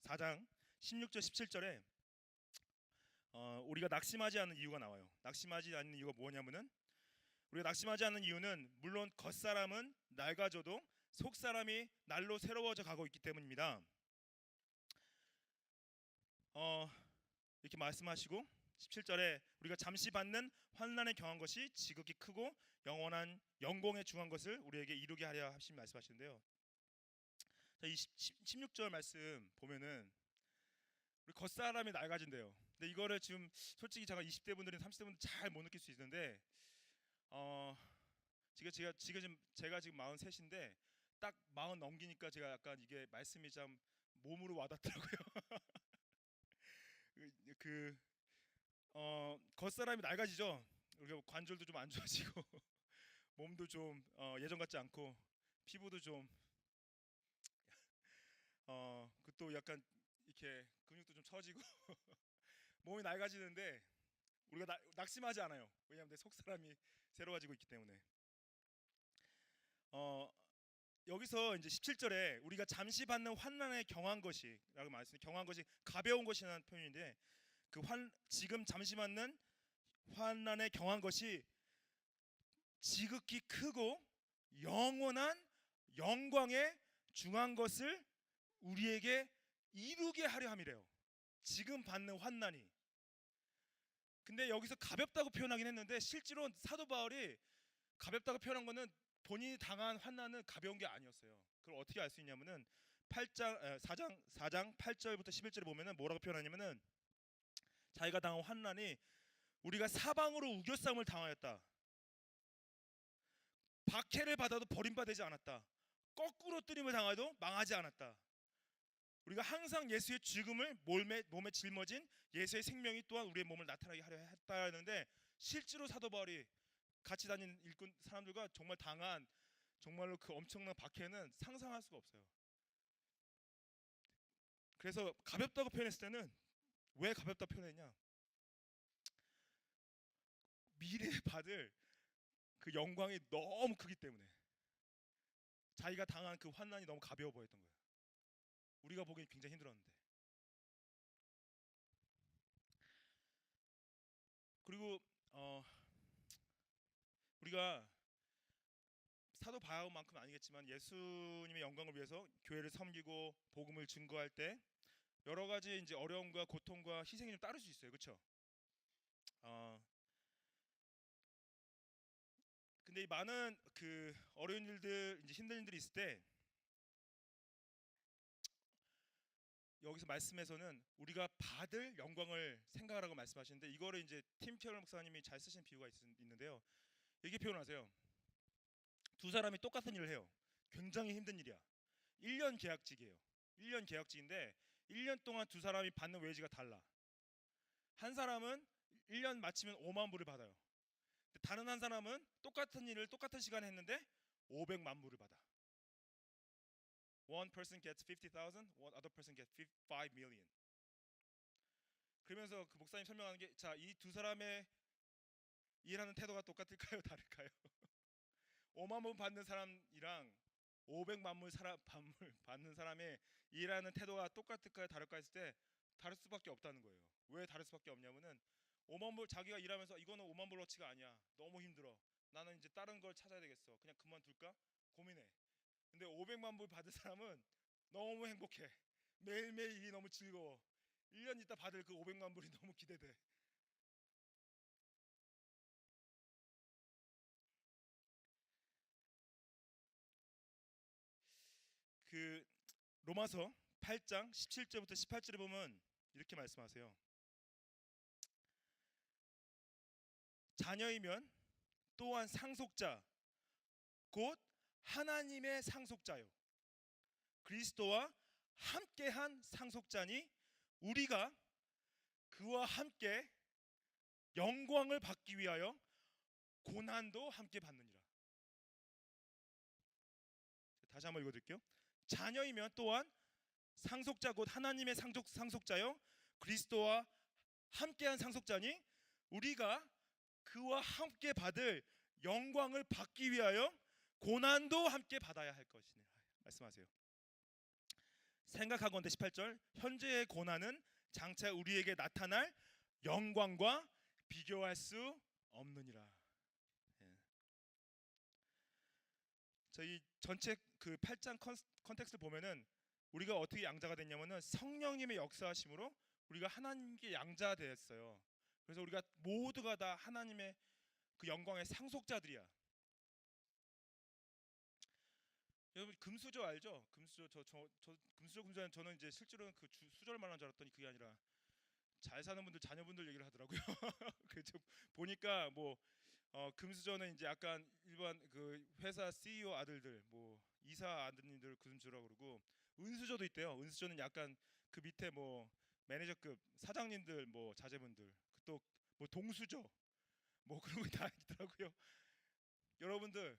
4장 16절 17절에 우리가 낙심하지 않는 이유가 나와요. 낙심하지 않는 이유가 뭐냐면은 우리가 낙심하지 않는 이유는 물론 겉사람은 낡아져도 속사람이 날로 새로워져 가고 있기 때문입니다. 이렇게 말씀하시고 17절에 우리가 잠시 받는 환난에 경한 것이 지극히 크고 영원한 영광에 중한 것을 우리에게 이루게 하려 하신 말씀하시는데요. 자, 이 16절 말씀 보면은 우리 겉사람이 낡아진대요. 근데 이거를 지금 솔직히 제가 20대 분들이나 30대 분들 잘 못 느낄 수 있는데 제가 지금 43인데 딱 40 넘기니까 제가 약간 이게 말씀이 참 몸으로 와닿더라고요. 그 겉사람이 낡아지죠. 우리가 관절도 좀 안 좋아지고 몸도 좀 예전 같지 않고 피부도 좀 그 또 약간 이렇게 근육도 좀 처지고 몸이 낡아지는데 우리가 낙심하지 않아요. 왜냐하면 내 속사람이 새로워지고 있기 때문에. 여기서 이제 17절에 우리가 잠시 받는 환난에 경한 것이라고 말씀해. 경한 것이 가벼운 것이라는 표현인데 지금 잠시 받는 환난에 경한 것이 지극히 크고 영원한 영광에 중한 것을 우리에게 이루게 하려 함이래요. 지금 받는 환난이. 근데 여기서 가볍다고 표현하긴 했는데 실제로 사도 바울이 가볍다고 표현한 거는 본인이 당한 환난은 가벼운 게 아니었어요. 그걸 어떻게 알 수 있냐면은 4장 8절부터 11절에 보면은 뭐라고 표현하냐면은 자기가 당한 환난이 우리가 사방으로 우겨쌈을 당하였다. 박해를 받아도 버림받지 않았다. 거꾸로 뜨림을 당해도 망하지 않았다. 우리가 항상 예수의 죽음을 몸에 짊어진 예수의 생명이 또한 우리의 몸을 나타나게 하려 했다는데 실제로 사도 바울이 같이 다니는 일꾼 사람들과 정말 당한 정말로 그 엄청난 박해는 상상할 수가 없어요. 그래서 가볍다고 표현했을 때는 왜 가볍다 표현했냐? 미래에 받을 그 영광이 너무 크기 때문에 자기가 당한 그 환난이 너무 가벼워 보였던 거예요. 우리가 보기엔 굉장히 힘들었는데. 그리고 우리가 사도 바울만큼은 아니겠지만 예수님의 영광을 위해서 교회를 섬기고 복음을 증거할 때 여러 가지 이제 어려움과 고통과 희생이 좀 따를 수 있어요, 그렇죠? 근데 이 많은 그 어려운 일들, 이제 힘든 일들이 있을 때 여기서 말씀에서는 우리가 받을 영광을 생각하라고 말씀하시는데 이거를 이제 팀 케럴 목사님이 잘 쓰신 비유가 있는데요. 이렇게 표현하세요. 두 사람이 똑같은 일을 해요. 굉장히 힘든 일이야. 1년 계약직이에요. 1년 계약직인데 1년 동안 두 사람이 받는 웨이지가 달라. 한 사람은 1년 마치면 5만 불을 받아요. 다른 한 사람은 똑같은 일을 똑같은 시간에 했는데 500만 불을 받아. One person gets 50,000, one other person gets 5 million. 그러면서 그 목사님 설명하는 게 자, 이 두 사람의 일하는 태도가 똑같을까요? 다를까요? 5만 불 받는 사람이랑 500만 불 받는 사람의 일하는 태도가 똑같을까요? 다를까 했을 때 다를 수밖에 없다는 거예요. 왜 다를 수밖에 없냐면은 5만 불 자기가 일하면서 이거는 5만 불어치가 아니야. 너무 힘들어. 나는 이제 다른 걸 찾아야 되겠어. 그냥 그만둘까? 고민해. 근데 500만 불 받은 사람은 너무 행복해. 매일매일 일이 너무 즐거워. 1년 있다 받을 그 500만 불이 너무 기대돼. 그 로마서 8장 17절부터 18절에 보면 이렇게 말씀하세요. 자녀이면 또한 상속자 곧 하나님의 상속자요 그리스도와 함께한 상속자니 우리가 그와 함께 영광을 받기 위하여 고난도 함께 받느니라. 다시 한번 읽어드릴게요. 자녀이면 또한 상속자 곧 하나님의 상속자요 그리스도와 함께한 상속자니 우리가 그와 함께 받을 영광을 받기 위하여 고난도 함께 받아야 할 것이니 말씀하세요. 생각하건대 18절 현재의 고난은 장차 우리에게 나타날 영광과 비교할 수 없느니라. 예. 저희 전체 그 8장 컨텍스트 보면은 우리가 어떻게 양자가 됐냐면은 성령님의 역사하심으로 우리가 하나님께 양자가 되었어요. 그래서 우리가 모두가 다 하나님의 그 영광의 상속자들이야. 여러분 금수저 알죠? 금수저 금수저 저는 이제 실제로는 그 수저를 말하는 줄 알았더니 그게 아니라 잘 사는 분들 자녀분들 얘기를 하더라고요. 그래서 보니까 뭐 금수저는 이제 약간 일반 그 회사 CEO 아들들 뭐 이사 아드님들 금수저라고 그러고 은수저도 있대요. 은수저는 약간 그 밑에 뭐 매니저급 사장님들 뭐 자제분들 또 뭐 동수저 뭐 그런 거 다 있더라고요. 여러분들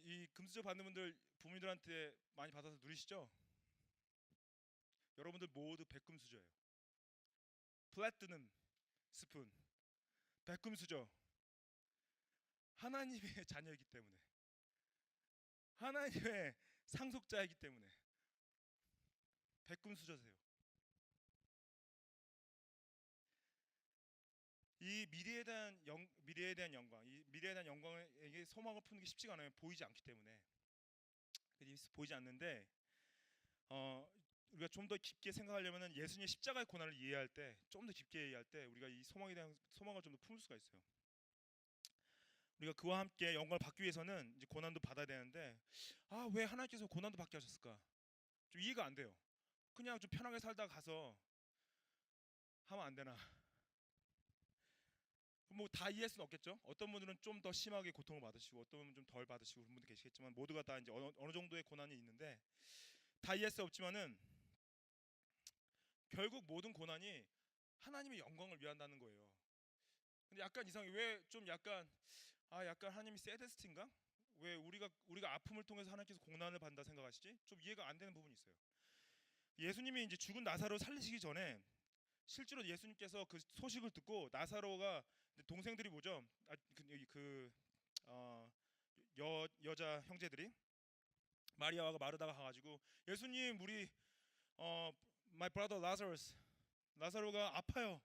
이 금수저 받는 분들 부모님들한테 많이 받아서 누리시죠? 여러분들 모두 백금수저예요. 플래티넘 스푼 백금수저. 하나님의 자녀이기 때문에 하나님의 상속자이기 때문에 백금수저세요. 이 미래에 대한 영광, 이 미래에 대한 영광에게 소망을 푸는 게 쉽지가 않아요. 보이지 않기 때문에. 보이지 않는데 우리가 좀 더 깊게 생각하려면 예수님의 십자가의 고난을 이해할 때, 좀 더 깊게 이해할 때 우리가 이 소망에 대한 소망을 좀 더 품을 수가 있어요. 우리가 그와 함께 영광을 받기 위해서는 이제 고난도 받아야 되는데 왜 하나님께서 고난도 받게 하셨을까? 좀 이해가 안 돼요. 그냥 좀 편하게 살다 가서 하면 안 되나? 뭐 다 이해할 수는 없겠죠. 어떤 분들은 좀 더 심하게 고통을 받으시고 어떤 분은 좀 덜 받으시고 그런 분도 계시겠지만 모두가 다 이제 어느 정도의 고난이 있는데 다 이해할 수 없지만은 결국 모든 고난이 하나님의 영광을 위한다는 거예요. 근데 약간 이상해. 왜 좀 약간 약간 하나님이 새드스트인가? 왜 우리가 아픔을 통해서 하나님께서 고난을 받는다 생각하시지? 좀 이해가 안 되는 부분이 있어요. 예수님이 이제 죽은 나사로 살리시기 전에 실제로 예수님께서 그 소식을 듣고 나사로가 동생들이 뭐죠? 여자 형제들이 마리아와 마르다가 가가지고 예수님 우리 my brother Lazarus 나사로가 아파요.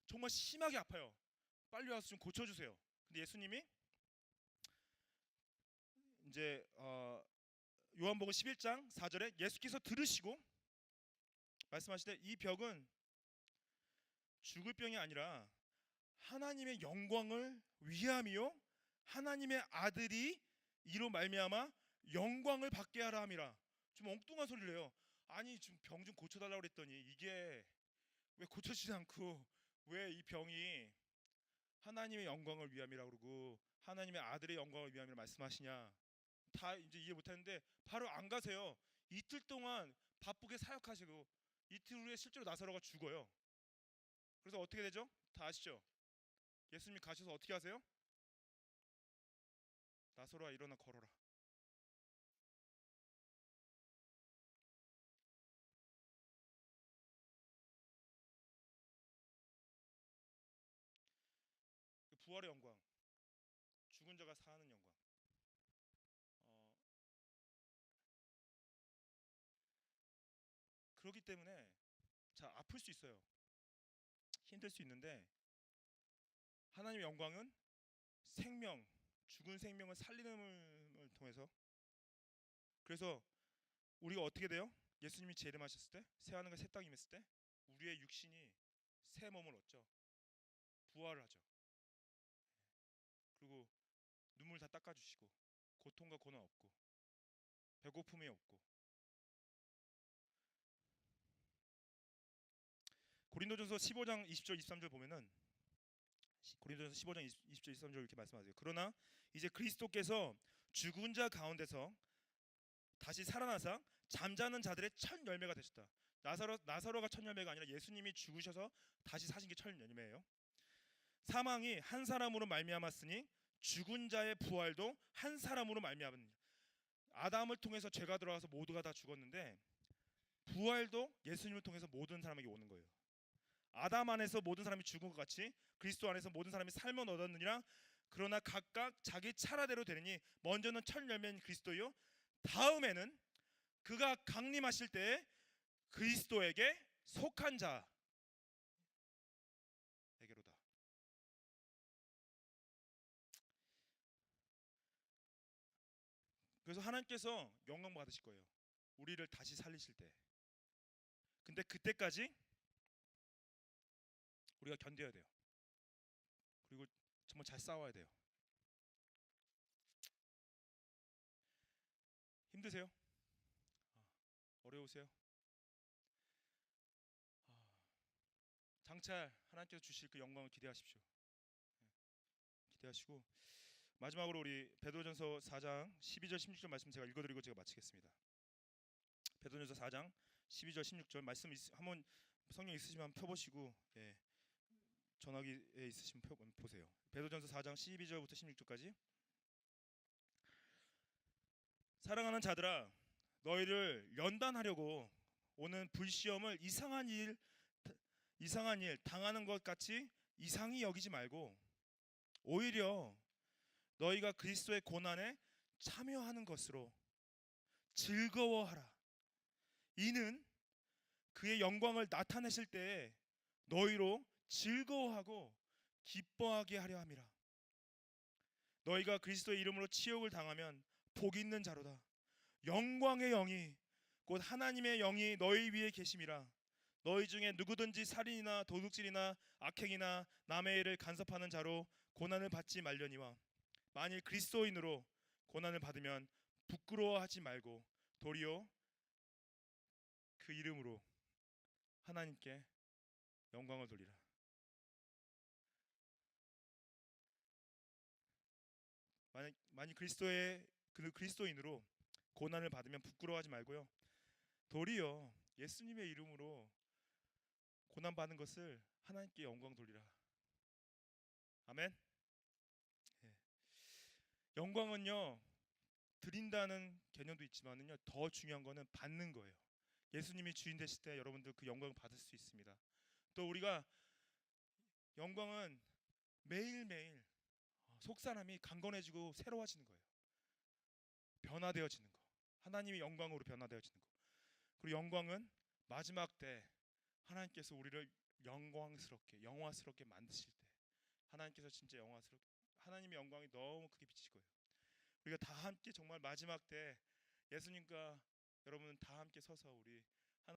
정말 심하게 아파요. 빨리 와서 좀 고쳐주세요. 근데 예수님이 이제 요한복음 11장 4절에 예수께서 들으시고 말씀하시되 이 벽은 죽을 병이 아니라 하나님의 영광을 위함이요 하나님의 아들이 이로 말미암아 영광을 받게 하라 함이라. 좀 엉뚱한 소리를 해요. 아니 지금 병 좀 고쳐달라고 그랬더니 이게 왜 고쳐지지 않고 왜 이 병이 하나님의 영광을 위함이라고 그러고 하나님의 아들의 영광을 위함이라 말씀하시냐. 다 이제 이해 못하는데 바로 안 가세요. 이틀 동안 바쁘게 사역하시고 이틀 후에 실제로 나사로가 죽어요. 그래서 어떻게 되죠? 다 아시죠? 예수님이 가셔서 어떻게 하세요? 나사로아 일어나 걸어라. 부활의 영광, 죽은 자가 사는 영광. 그렇기 때문에 자 아플 수 있어요. 힘들 수 있는데 하나님의 영광은 생명, 죽은 생명을 살리는 통해서 그래서 우리가 어떻게 돼요? 예수님이 재림하셨을 때, 새 하늘과 새 땅이 임했을 때 우리의 육신이 새 몸을 얻죠. 부활을 하죠. 그리고 눈물 다 닦아주시고 고통과 고난 없고 배고픔이 없고 고린도전서 15장 20절 23절 보면은 고린도전서 15장 20절 23절 이렇게 말씀하세요. 그러나 이제 그리스도께서 죽은 자 가운데서 다시 살아나사 잠자는 자들의 첫 열매가 되셨다. 나사로가 첫 열매가 아니라 예수님이 죽으셔서 다시 사신 게 첫 열매예요. 사망이 한 사람으로 말미암았으니 죽은 자의 부활도 한 사람으로 말미암았느니라. 아담을 통해서 죄가 들어와서 모두가 다 죽었는데 부활도 예수님을 통해서 모든 사람에게 오는 거예요. 아담 안에서 모든 사람이 죽은 것 같이 그리스도 안에서 모든 사람이 삶을 얻었느니라. 그러나 각각 자기 차례대로 되느니 먼저는 첫 열매인 그리스도요, 다음에는 그가 강림하실 때에 그리스도에게 속한 자에게로다. 그래서 하나님께서 영광 받으실 거예요, 우리를 다시 살리실 때. 근데 그때까지 우리가 견뎌야 돼요. 그리고 정말 잘 싸워야 돼요. 힘드세요? 어려우세요? 장차 하나님께서 주실 그 영광을 기대하십시오. 기대하시고 마지막으로 우리 베드로전서 4장 12절 16절 말씀 제가 읽어드리고 제가 마치겠습니다. 베드로전서 4장 12절 16절 말씀 한번 성경 있으시면 펴보시고, 전화기에 있으시면 보세요. 베드로전서 4장 12절부터 16절까지. 사랑하는 자들아, 너희를 연단하려고 오는 불시험을 이상한 일 당하는 것 같이 이상히 여기지 말고 오히려 너희가 그리스도의 고난에 참여하는 것으로 즐거워하라. 이는 그의 영광을 나타내실 때에 너희로 즐거워하고 기뻐하게 하려 함이라. 너희가 그리스도의 이름으로 치욕을 당하면 복 있는 자로다. 영광의 영이 곧 하나님의 영이 너희 위에 계심이라. 너희 중에 누구든지 살인이나 도둑질이나 악행이나 남의 일을 간섭하는 자로 고난을 받지 말려니와 만일 그리스도인으로 고난을 받으면 부끄러워하지 말고 도리어 그 이름으로 하나님께 영광을 돌리라. 만약 그리스도인으로 고난을 받으면 부끄러워하지 말고요, 도리어 예수님의 이름으로 고난 받는 것을 하나님께 영광 돌리라. 아멘. 영광은요, 드린다는 개념도 있지만은요, 더 중요한 거는 받는 거예요. 예수님이 주인 되실 때 여러분들 그 영광을 받을 수 있습니다. 또 우리가 영광은 매일매일 속사람이 강건해지고 새로워지는 거예요. 변화되어지는 거. 하나님의 영광으로 변화되어지는 거. 그리고 영광은 마지막 때 하나님께서 우리를 영화스럽게 만드실 때, 하나님께서 진짜 하나님의 영광이 너무 크게 비치실 거예요. 우리가 다 함께 정말 마지막 때 예수님과 여러분은 다 함께 서서 우리